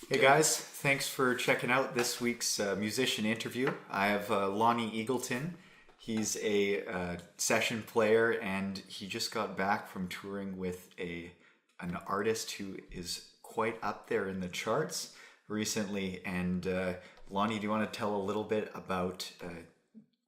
Hey guys, thanks for checking out this week's musician interview. I have Lonny Eagleton. He's a session player, and he just got back from touring with an artist who is quite up there in the charts recently. And Lonny, do you want to tell a little bit about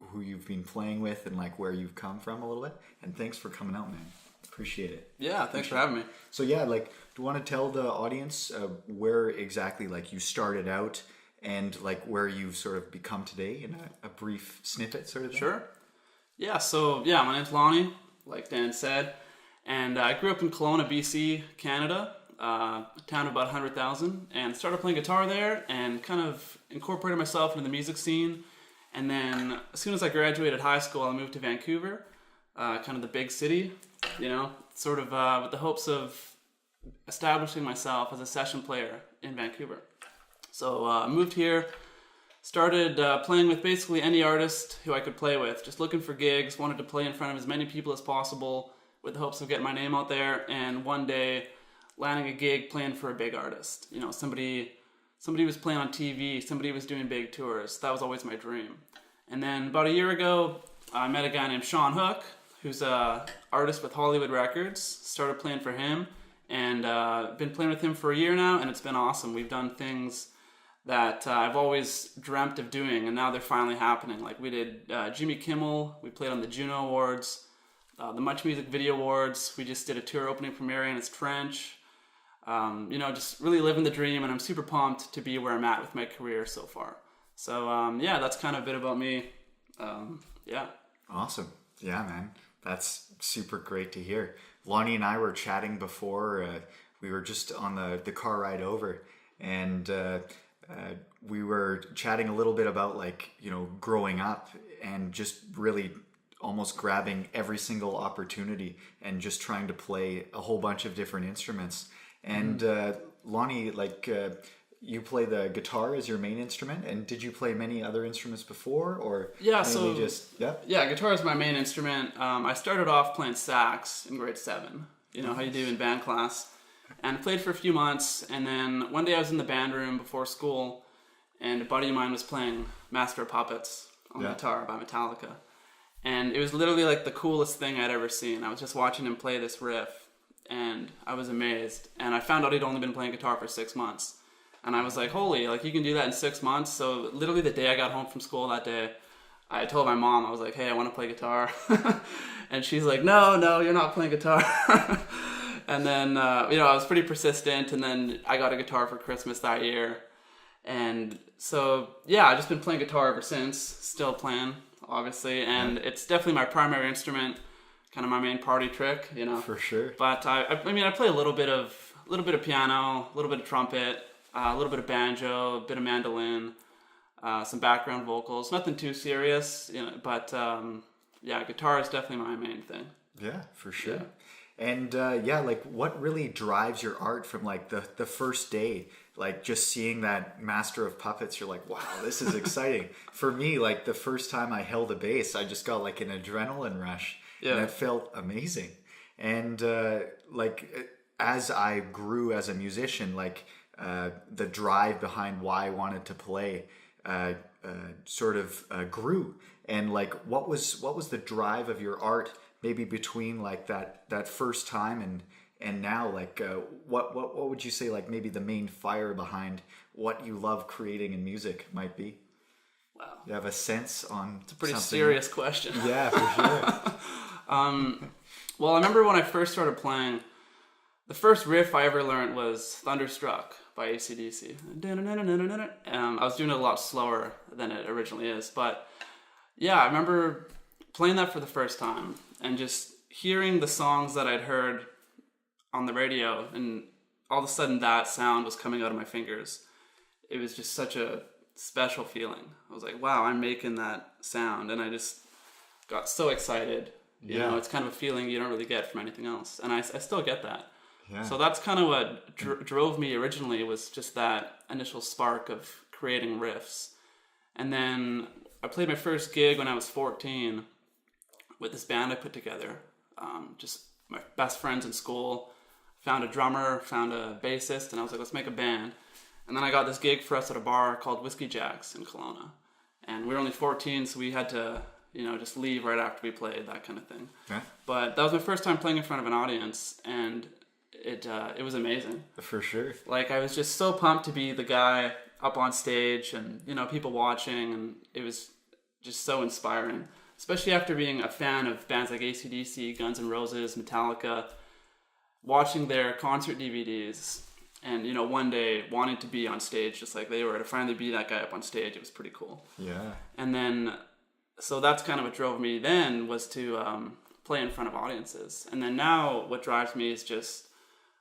who you've been playing with and like where you've come from a little bit? And thanks for coming out, man. Appreciate it. Yeah, thanks for having me. So yeah, like, do you want to tell the audience where exactly like you started out and like where you've sort of become today in a brief snippet sort of thing? Sure. Yeah, my name's Lonny, like Dan said, and I grew up in Kelowna, BC, Canada, a town of about 100,000, and started playing guitar there and kind of incorporated myself into the music scene. And then as soon as I graduated high school, I moved to Vancouver, kind of the big city, you know, sort of with the hopes of establishing myself as a session player in Vancouver. So I moved here, started playing with basically any artist who I could play with, just looking for gigs, wanted to play in front of as many people as possible with the hopes of getting my name out there, and one day landing a gig playing for a big artist. You know, somebody was playing on TV, somebody was doing big tours. That was always my dream. And then about a year ago, I met a guy named Shawn Hook, who's an artist with Hollywood Records, started playing for him, and been playing with him for a year now, and it's been awesome. We've done things that I've always dreamt of doing, and now they're finally happening. Like we did Jimmy Kimmel, we played on the Juno Awards, the Much Music Video Awards, we just did a tour opening for Marianas Trench. You know, just really living the dream, and I'm super pumped to be where I'm at with my career so far. So yeah, that's kind of a bit about me. Yeah. Awesome. Yeah, man. That's super great to hear. Lonny and I were chatting before. We were just on the car ride over, and we were chatting a little bit about like, you know, growing up and just really almost grabbing every single opportunity and just trying to play a whole bunch of different instruments. And Lonny, like, you play the guitar as your main instrument, and did you play many other instruments before, or guitar is my main instrument. I started off playing sax in grade 7, you know how you do in band class, and played for a few months, and then one day I was in the band room before school, and a buddy of mine was playing Master of Puppets on guitar by Metallica, and it was literally like the coolest thing I'd ever seen. I was just watching him play this riff, and I was amazed, and I found out he'd only been playing guitar for 6 months. And I was like, holy, like you can do that in 6 months. So literally the day I got home from school that day, I told my mom, I was like, hey, I want to play guitar. And she's like, no, you're not playing guitar. And then, you know, I was pretty persistent. And then I got a guitar for Christmas that year. And so, yeah, I've just been playing guitar ever since. Still playing, obviously. And it's definitely my primary instrument, kind of my main party trick, you know. For sure. But I play a little bit of piano, a little bit of trumpet, a little bit of banjo, a bit of mandolin, some background vocals. Nothing too serious, you know. But yeah, guitar is definitely my main thing. Yeah, for sure. Yeah. And like, what really drives your art from like the first day? Like just seeing that Master of Puppets, you're like, wow, this is exciting. For me, like the first time I held a bass, I just got like an adrenaline rush, and it felt amazing. And like as I grew as a musician, like the drive behind why I wanted to play sort of grew. And like, what was the drive of your art maybe between like that first time and now? Like what would you say like maybe the main fire behind what you love creating in music might be? Wow, you have a sense on? It's a pretty serious question. Yeah, for sure. Well, I remember when I first started playing, the first riff I ever learned was Thunderstruck by AC/DC. I was doing it a lot slower than it originally is, but yeah, I remember playing that for the first time and just hearing the songs that I'd heard on the radio, and all of a sudden that sound was coming out of my fingers. It was just such a special feeling. I was like, wow, I'm making that sound, and I just got so excited. You know, it's kind of a feeling you don't really get from anything else, and I still get that. Yeah. So that's kind of what drove me originally, was just that initial spark of creating riffs. And then I played my first gig when I was 14 with this band I put together. Just my best friends in school, found a drummer, found a bassist, and I was like, let's make a band. And then I got this gig for us at a bar called Whiskey Jacks in Kelowna. And we were only 14, so we had to, just leave right after we played, that kind of thing. Yeah. But that was my first time playing in front of an audience, and it was amazing. For sure. Like, I was just so pumped to be the guy up on stage and, people watching, and it was just so inspiring. Especially after being a fan of bands like AC/DC, Guns N' Roses, Metallica, watching their concert DVDs, and, one day wanting to be on stage just like they were, to finally be that guy up on stage, it was pretty cool. Yeah. And then, so that's kind of what drove me then, was to play in front of audiences. And then now what drives me is just,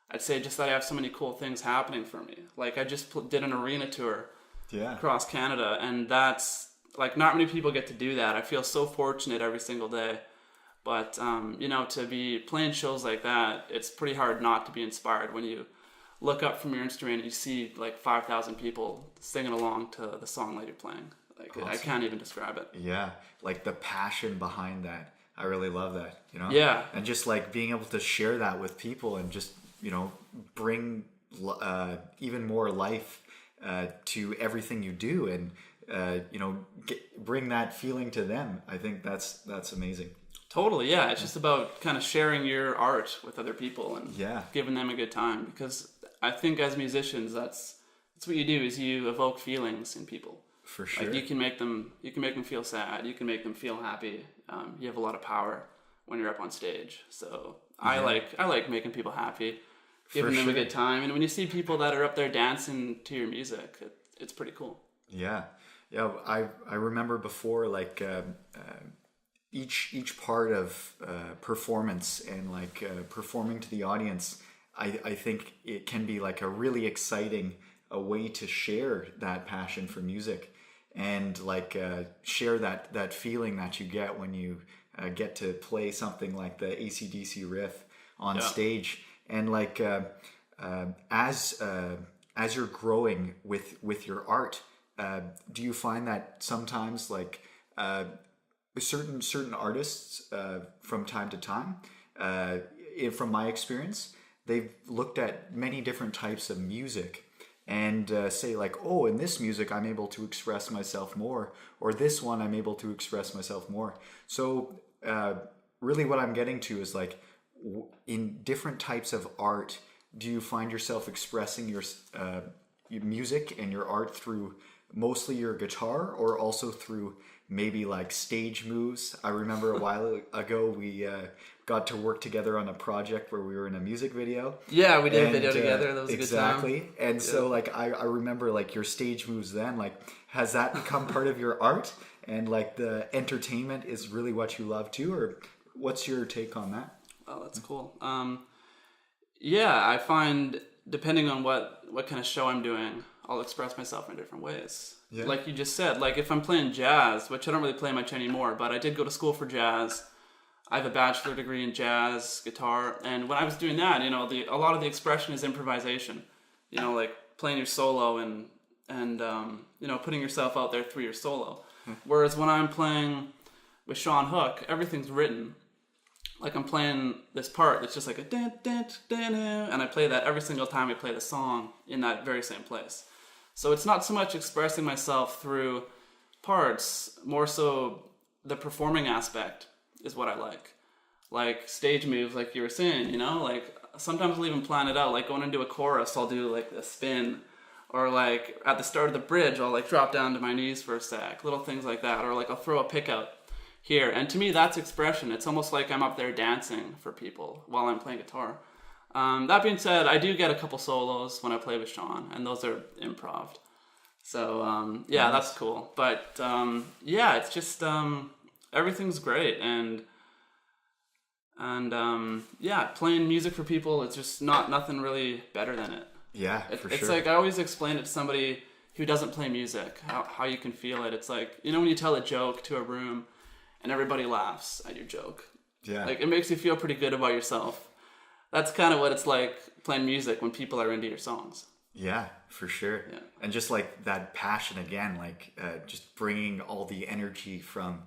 I'd say just that I have so many cool things happening for me. Like, I just did an arena tour across Canada, and that's, like, not many people get to do that. I feel so fortunate every single day. But, to be playing shows like that, it's pretty hard not to be inspired when you look up from your instrument and you see, like, 5,000 people singing along to the song that you're playing. Like, awesome. I can't even describe it. Yeah, like the passion behind that. I really love that, Yeah. And just, like, being able to share that with people and just, bring even more life to everything you do, and bring that feeling to them. I think that's amazing. Totally, yeah. It's just about kind of sharing your art with other people and giving them a good time. Because I think as musicians, that's what you do, is you evoke feelings in people. For sure. Like, you can make them feel sad. You can make them feel happy. You have a lot of power when you're up on stage. So I like making people happy, giving them a good time. And when you see people that are up there dancing to your music, it's pretty cool. Yeah. Yeah, I remember before, like, each part of performance and, like, performing to the audience, I think it can be, like, a really exciting way to share that passion for music, and, like, share that feeling that you get when you get to play something like the AC/DC riff on stage. And, like, as you're growing with your art, do you find that sometimes, like, certain artists from time to time, from my experience, they've looked at many different types of music and say, like, oh, in this music I'm able to express myself more, or this one I'm able to express myself more. So really what I'm getting to is, like, in different types of art, do you find yourself expressing your music and your art through mostly your guitar, or also through maybe, like, stage moves? I remember a while ago we got to work together on a project where we were in a music video. Yeah, we did a video together. That was a good time. Exactly. And so, like, I remember, like, your stage moves then. Like, has that become part of your art? And, like, the entertainment is really what you love too? Or what's your take on that? Oh, that's cool. Yeah, I find, depending on what kind of show I'm doing, I'll express myself in different ways. Yeah. Like you just said, like, if I'm playing jazz, which I don't really play much anymore, but I did go to school for jazz. I have a bachelor degree in jazz guitar, and when I was doing that, a lot of the expression is improvisation. Like playing your solo and putting yourself out there through your solo. Whereas when I'm playing with Shawn Hook, everything's written. Like, I'm playing this part that's just like a dun, dun, dun, dun, and I play that every single time we play the song in that very same place. So it's not so much expressing myself through parts, more so the performing aspect is what I like. Like stage moves, like you were saying, like sometimes I'll even plan it out. Like going into a chorus, I'll do like a spin, or like at the start of the bridge, I'll like drop down to my knees for a sec, little things like that. Or like I'll throw a pick out here. And to me, that's expression. It's almost like I'm up there dancing for people while I'm playing guitar. That being said, I do get a couple solos when I play with Shawn, and those are improv. So, yeah, that's cool. But, yeah, it's just, everything's great. And yeah, playing music for people, it's just nothing really better than it. Yeah, for sure. It's like, I always explain it to somebody who doesn't play music, how you can feel it. It's like, when you tell a joke to a room and everybody laughs at your joke. Yeah. Like, it makes you feel pretty good about yourself. That's kind of what it's like playing music when people are into your songs. Yeah, for sure. Yeah. And just like that passion again, like just bringing all the energy from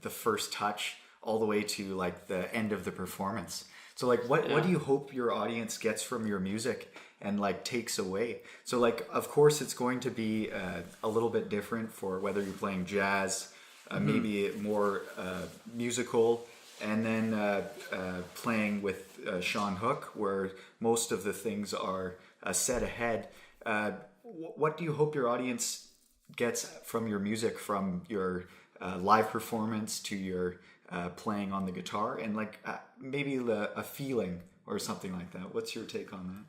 the first touch all the way to like the end of the performance. So like what do you hope your audience gets from your music? and like takes away. So like, of course, it's going to be a little bit different for whether you're playing jazz, maybe more musical, and then playing with Shawn Hook, where most of the things are set ahead. What do you hope your audience gets from your music, from your live performance to your playing on the guitar, and like maybe a feeling or something like that? What's your take on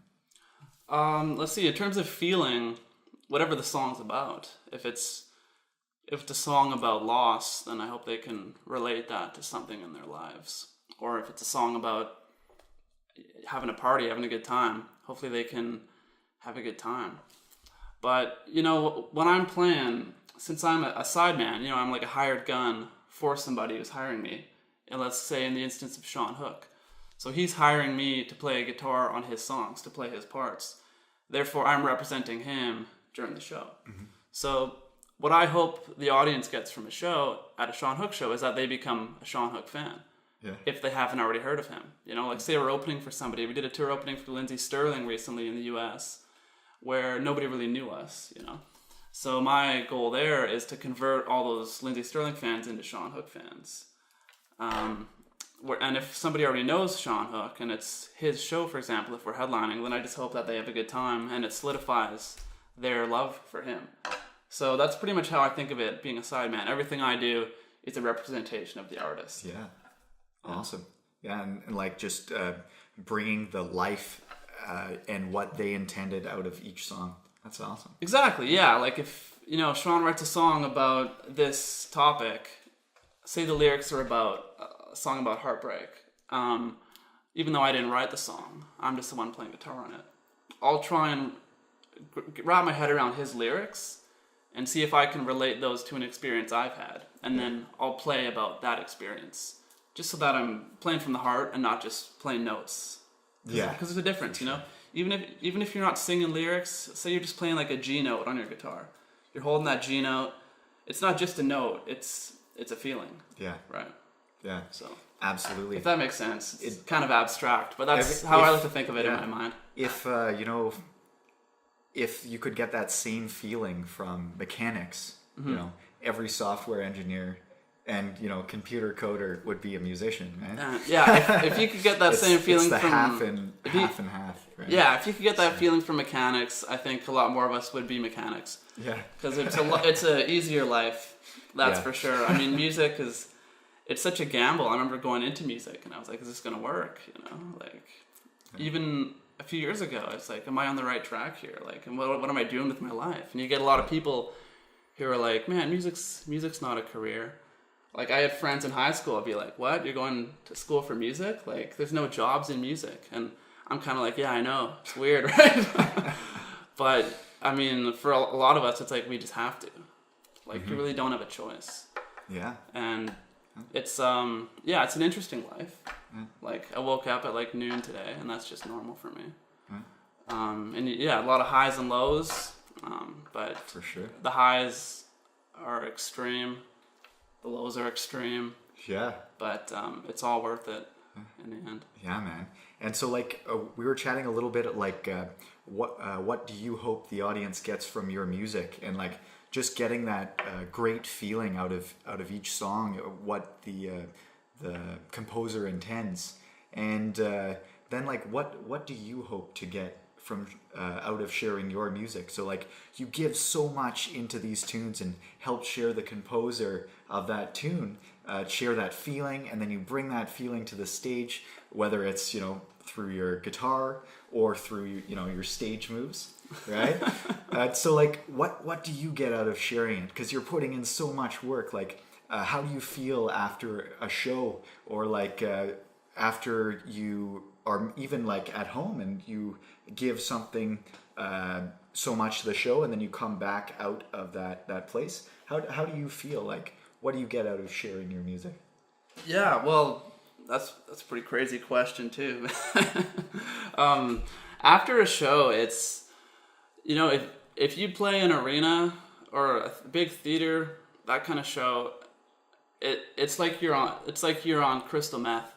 that? Let's see. In terms of feeling, whatever the song's about, if it's a song about loss, then I hope they can relate that to something in their lives. Or if it's a song about having a party, having a good time, hopefully they can have a good time. But, when I'm playing, since I'm a sideman, I'm like a hired gun for somebody who's hiring me. And let's say in the instance of Shawn Hook. So he's hiring me to play guitar on his songs, to play his parts. Therefore, I'm representing him during the show. Mm-hmm. So what I hope the audience gets from a show, at a Shawn Hook show, is that they become a Shawn Hook fan. Yeah. If they haven't already heard of him. Like say we're opening for somebody. We did a tour opening for Lindsey Stirling recently in the US, where nobody really knew us, So my goal there is to convert all those Lindsey Stirling fans into Shawn Hook fans. And if somebody already knows Shawn Hook and it's his show, for example, if we're headlining, then I just hope that they have a good time and it solidifies their love for him. So that's pretty much how I think of it, being a sideman. Everything I do is a representation of the artist. Yeah. Awesome. Yeah, and like just bringing the life and what they intended out of each song. That's awesome. Exactly, yeah. Like if, Shawn writes a song about this topic, say the lyrics are about a song about heartbreak. Even though I didn't write the song, I'm just the one playing guitar on it. I'll try and wrap my head around his lyrics and see if I can relate those to an experience I've had. And then I'll play about that experience. Just so that I'm playing from the heart and not just playing notes. Yeah. Because there's a difference, Sure. Even if you're not singing lyrics, say you're just playing like a G note on your guitar. You're holding that G note. It's not just a note. It's a feeling. Yeah. Right. Yeah. So absolutely. If that makes sense. It's kind of abstract, but that's how I like to think of it in my mind. If if you could get that same feeling from mechanics, every software engineer and computer coder would be a musician, right? If you could get that same feeling it's the from half and half, right? Yeah, if you could get that feeling from mechanics, I think a lot more of us would be mechanics. Yeah, because it's a easier life, that's for sure. I mean, music it's such a gamble. I remember going into music and I was like, is this gonna work? Even a few years ago, it's like, am I on the right track here? Like, and what am I doing with my life? And you get a lot of people who are like, man, music's not a career. Like, I had friends in high school, I'd be like, what? You're going to school for music? Like, there's no jobs in music. And I'm kind of like, yeah, I know. It's weird, right? But, I mean, for a lot of us, it's like we just have to. Like, you really don't have a choice. Yeah. And it's, it's an interesting life. Like, I woke up at, like, noon today, and that's just normal for me. And, a lot of highs and lows. But for sure, the highs are extreme. The lows are extreme. Yeah. But it's all worth it in the end. Yeah, man. And so, like, we were chatting a little bit, like, what do you hope the audience gets from your music? And, like, just getting that great feeling out of each song, what the composer intends. And then, like, what do you hope to get from out of sharing your music? So like you give so much into these tunes and help share the composer of that tune, share that feeling, and then you bring that feeling to the stage, whether it's through your guitar or through your stage moves, right? So like what do you get out of sharing it? Because you're putting in so much work. Like how do you feel after a show, or like after you are even like at home and you give something so much to the show, and then you come back out of that place? How do you feel? Like, what do you get out of sharing your music? Yeah, well, that's a pretty crazy question too. After a show, it's if you play an arena or a big theater, that kind of show, it's like you're on crystal meth.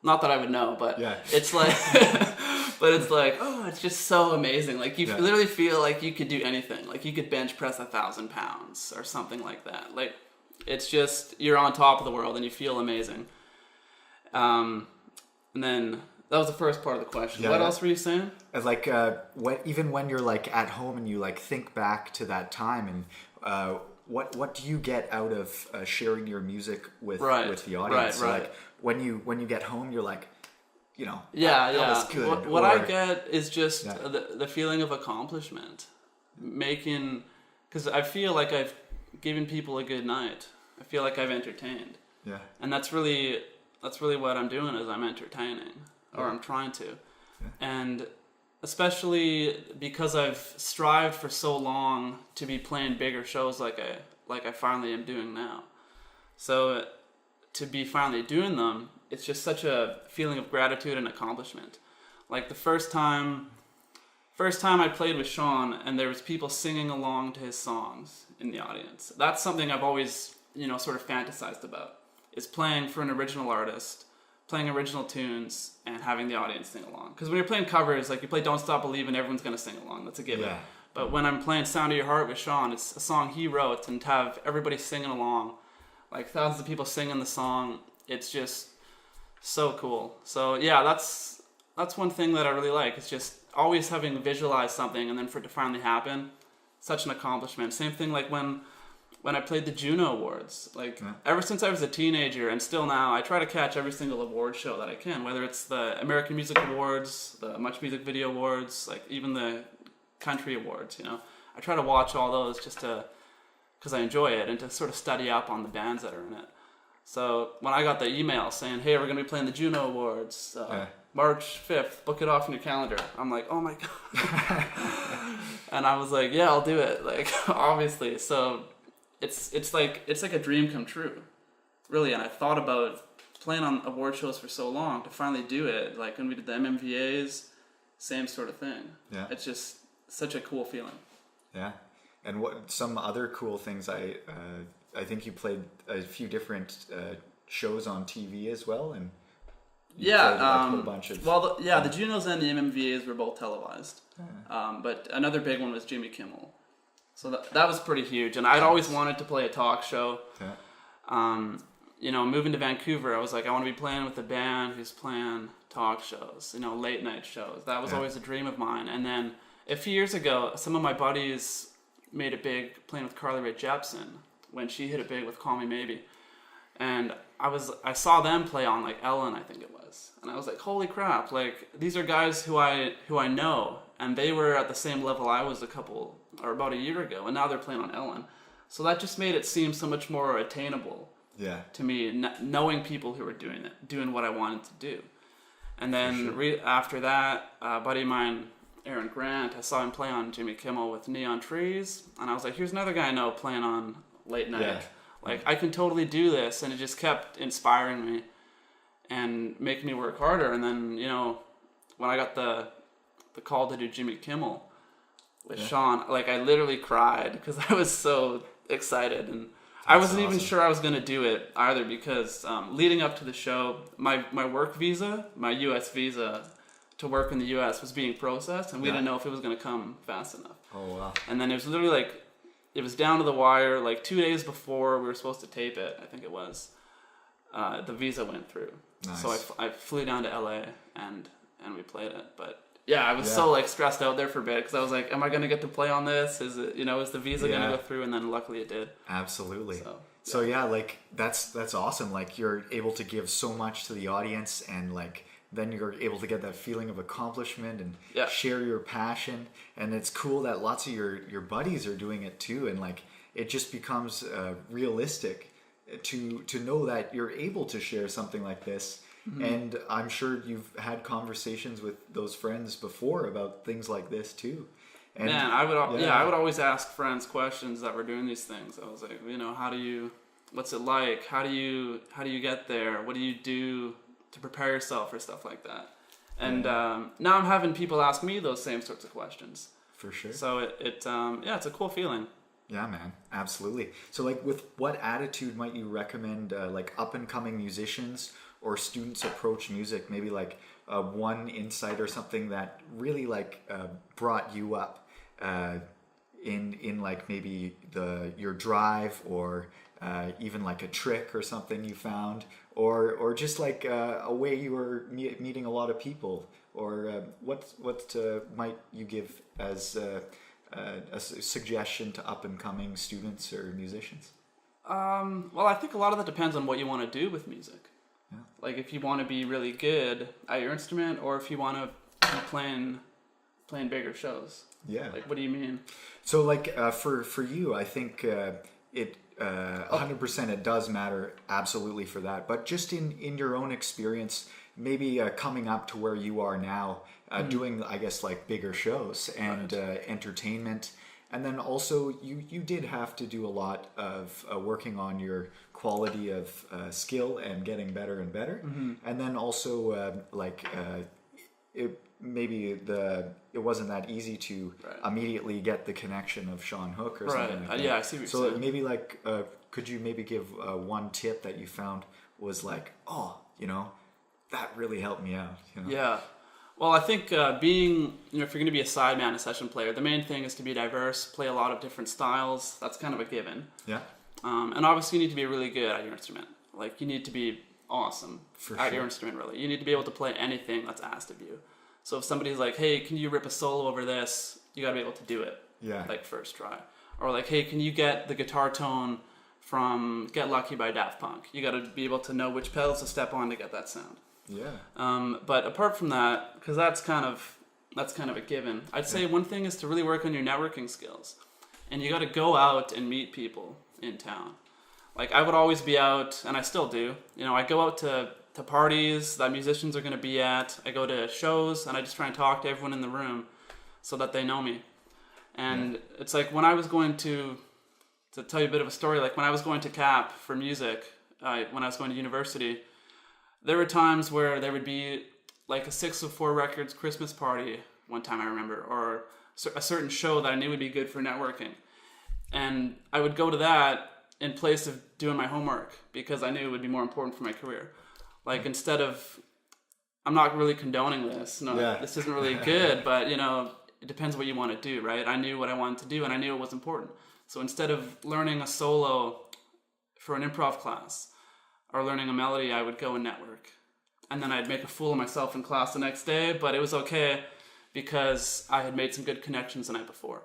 Not that I would know, but it's like But it's like, oh, it's just so amazing. Like you Yeah. literally feel like you could do anything. Like you could bench press 1,000 pounds or something like that. Like it's just, you're on top of the world and you feel amazing. And then that was the first part of the question. Yeah, What yeah. else were you saying? As like even when you're like at home and you like think back to that time, and what do you get out of sharing your music with the audience? So, Right. like when you get home, you're like, you know, Yeah, that was good. What I get is just Yeah. the feeling of accomplishment, because I feel like I've given people a good night. I feel like I've entertained, Yeah. and that's really what I'm doing, is I'm entertaining, or I'm trying to, and especially because I've strived for so long to be playing bigger shows like I finally am doing now. So to be finally doing them, it's just such a feeling of gratitude and accomplishment. Like the first time I played with Shawn and there was people singing along to his songs in the audience. That's something I've always, sort of fantasized about, is playing for an original artist, playing original tunes, and having the audience sing along. Because when you're playing covers, like you play Don't Stop Believin', everyone's going to sing along. That's a given. Yeah. But when I'm playing Sound of Your Heart with Shawn, it's a song he wrote, and to have everybody singing along, like thousands of people singing the song, it's just so cool. So yeah, that's one thing that I really like. It's just always having visualized something and then for it to finally happen, such an accomplishment. Same thing like when I played the Juno Awards. Like ever since I was a teenager and still now, I try to catch every single award show that I can, whether it's the American Music Awards, the Much Music Video Awards, like even the Country Awards, I try to watch all those just because I enjoy it and to sort of study up on the bands that are in it. So when I got the email saying, hey, we're going to be playing the Juno Awards, March 5th, book it off in your calendar. I'm like, oh my God. And I was like, yeah, I'll do it. Like, obviously. So it's like a dream come true, really. And I thought about playing on award shows for so long to finally do it. Like when we did the MMVAs, same sort of thing. Yeah. It's just such a cool feeling. Yeah. And what some other cool things, I think you played a few different shows on TV as well, and you played, like, a whole bunch of. Well, the Junos and the MMVAs were both televised, but another big one was Jimmy Kimmel. So that was pretty huge, and I'd always wanted to play a talk show. Yeah. Moving to Vancouver, I was like, I want to be playing with a band who's playing talk shows, late night shows. That was always a dream of mine. And then a few years ago, some of my buddies made it big playing with Carly Rae Jepsen when she hit it big with Call Me Maybe. And I saw them play on like Ellen, I think it was. And I was like, holy crap, like these are guys who I know, and they were at the same level I was about a year ago, and now they're playing on Ellen. So that just made it seem so much more attainable to me, knowing people who were doing what I wanted to do. And then after that, a buddy of mine, Aaron Grant, I saw him play on Jimmy Kimmel with Neon Trees, and I was like, here's another guy I know playing on late night. Yeah. Like, I can totally do this, and it just kept inspiring me and making me work harder. And then, when I got the call to do Jimmy Kimmel with Shawn, like, I literally cried because I was so excited, and I wasn't even sure I was going to do it either, because leading up to the show, my work visa, my U.S. visa to work in the U.S. was being processed, and we didn't know if it was going to come fast enough. Oh, wow. And then it was literally like, it was down to the wire, like 2 days before we were supposed to tape it, I think it was, the visa went through. Nice. So I flew down to LA and we played it. But yeah, I was so like stressed out there for a bit, because I was like, am I going to get to play on this? Is it, is the visa going to go through? And then luckily it did. Absolutely. So yeah, like that's awesome. Like you're able to give so much to the audience, and like then you're able to get that feeling of accomplishment and share your passion. And it's cool that lots of your buddies are doing it too, and like it just becomes realistic to know that you're able to share something like this. Mm-hmm. And I'm sure you've had conversations with those friends before about things like this too. And man, I would always ask friends questions that were doing these things. I was like, what's it like? How do you get there? What do you do to prepare yourself for stuff like that? And now I'm having people ask me those same sorts of questions. For sure. So it's a cool feeling. Yeah, man, absolutely. So like, with what attitude might you recommend like up and coming musicians or students approach music? Maybe like one insight or something that really like brought you up in like maybe your drive, or even like a trick or something you found, or just like a way you were meeting a lot of people, or what might you give as a suggestion to up and coming students or musicians? Well, I think a lot of that depends on what you want to do with music. Yeah. Like if you want to be really good at your instrument, or if you want to be playing bigger shows. Yeah. Like, what do you mean? So like for you, I think it 100% it does matter absolutely for that. But just in your own experience, maybe coming up to where you are now, doing, I guess, like bigger shows and entertainment. And then also you did have to do a lot of working on your quality of skill and getting better and better. Mm-hmm. And then also it wasn't that easy to immediately get the connection of Shawn Hook or something like that. Yeah, I see what you're saying. So maybe like, could you maybe give one tip that you found was like, that really helped me out? Yeah. Well, I think being, if you're going to be a sideman, a session player, the main thing is to be diverse, play a lot of different styles. That's kind of a given. Yeah. And obviously you need to be really good at your instrument. Like, you need to be awesome at your instrument, really. You need to be able to play anything that's asked of you. So if somebody's like, hey, can you rip a solo over this? You got to be able to do it. Yeah. Like, first try. Or like, hey, can you get the guitar tone from Get Lucky by Daft Punk? You got to be able to know which pedals to step on to get that sound. Yeah. But apart from that, because that's kind of a given, I'd say one thing is to really work on your networking skills. And you got to go out and meet people in town. Like, I would always be out, and I still do. I go out to parties that musicians are going to be at. I go to shows, and I just try and talk to everyone in the room so that they know me. And it's like when I was going to tell you a bit of a story, like when I was going to CAP for music, when I was going to university, there were times where there would be like a 604 Records Christmas party one time I remember, or a certain show that I knew would be good for networking. And I would go to that in place of doing my homework because I knew it would be more important for my career. Like, instead of, I'm not really condoning this. No, this isn't really good, but it depends what you want to do, right? I knew what I wanted to do, and I knew it was important. So instead of learning a solo for an improv class or learning a melody, I would go and network. And then I'd make a fool of myself in class the next day, but it was okay because I had made some good connections the night before.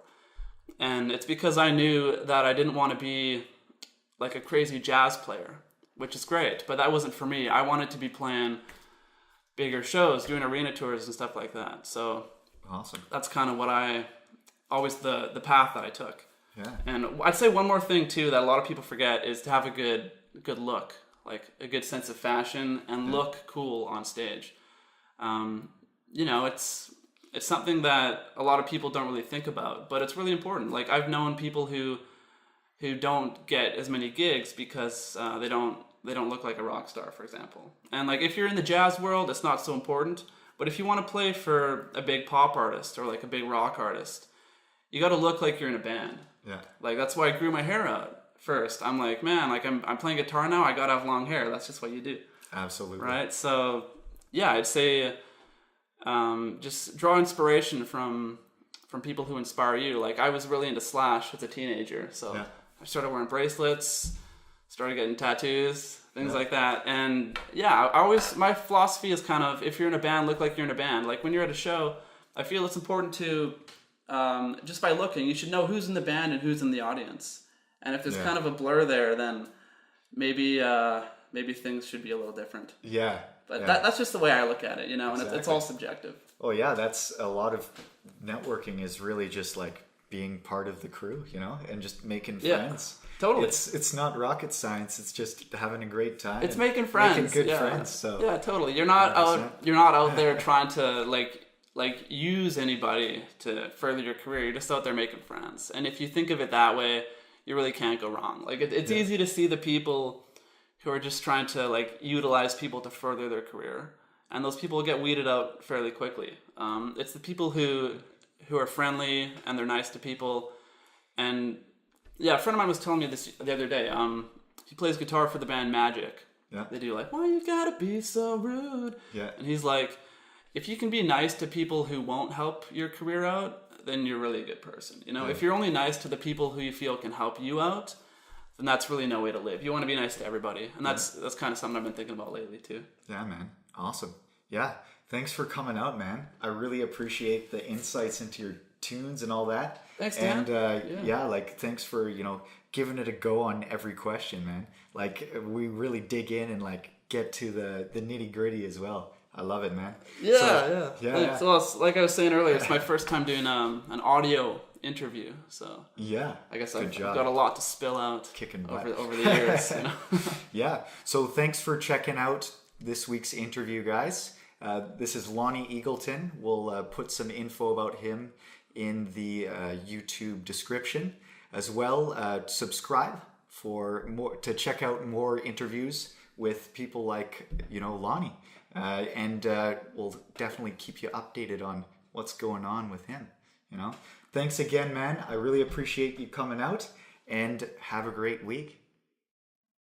And it's because I knew that I didn't want to be like a crazy jazz player, which is great, but that wasn't for me. I wanted to be playing bigger shows, doing arena tours and stuff like that. So awesome. That's kind of what always the path that I took. Yeah. And I'd say one more thing too that a lot of people forget is to have a good look, like a good sense of fashion and look cool on stage. It's something that a lot of people don't really think about, but it's really important. Like, I've known people who don't get as many gigs because they don't look like a rock star, for example. And like, if you're in the jazz world, it's not so important. But if you want to play for a big pop artist or like a big rock artist, you got to look like you're in a band. Yeah. Like, that's why I grew my hair out first. I'm like, man, like I'm playing guitar now. I got to have long hair. That's just what you do. Absolutely. Right. So yeah, I'd say just draw inspiration from people who inspire you. Like, I was really into Slash as a teenager, so I started wearing bracelets, started getting tattoos, things like that. And yeah, my philosophy is kind of, if you're in a band, look like you're in a band. Like, when you're at a show, I feel it's important to, just by looking, you should know who's in the band and who's in the audience. And if there's kind of a blur there, then maybe things should be a little different. Yeah. But that's just the way I look at it, and it's all subjective. Oh yeah, that's a lot of networking is really just like being part of the crew, and just making friends. Totally. It's not rocket science. It's just having a great time. It's making friends. Making good friends. So yeah, totally. You're not out there trying to like use anybody to further your career. You're just out there making friends. And if you think of it that way, you really can't go wrong. Like, it's easy to see the people who are just trying to like utilize people to further their career, and those people get weeded out fairly quickly. It's the people who are friendly and they're nice to people. And yeah, a friend of mine was telling me this the other day. He plays guitar for the band Magic. Yeah. They do like, why you gotta be so rude? Yeah. And he's like, if you can be nice to people who won't help your career out, then you're really a good person. You know, if you're only nice to the people who you feel can help you out, then that's really no way to live. You want to be nice to everybody. And that's kind of something I've been thinking about lately too. Yeah, man. Awesome. Yeah. Thanks for coming out, man. I really appreciate the insights into your tunes and all that. Thanks, Dan. And like thanks for, giving it a go on every question, man. Like we really dig in and like get to the nitty-gritty as well. I love it, man. Yeah. So like I was saying earlier, it's my first time doing an audio interview. So yeah, I guess I've got a lot to spill out kicking butt over the years. Yeah. So thanks for checking out this week's interview, guys. This is Lonny Eagleton. We'll put some info about him in the YouTube description as well. Subscribe for more to check out more interviews with people like Lonny. And we'll definitely keep you updated on what's going on with him. Thanks again, man. I really appreciate you coming out, and have a great week.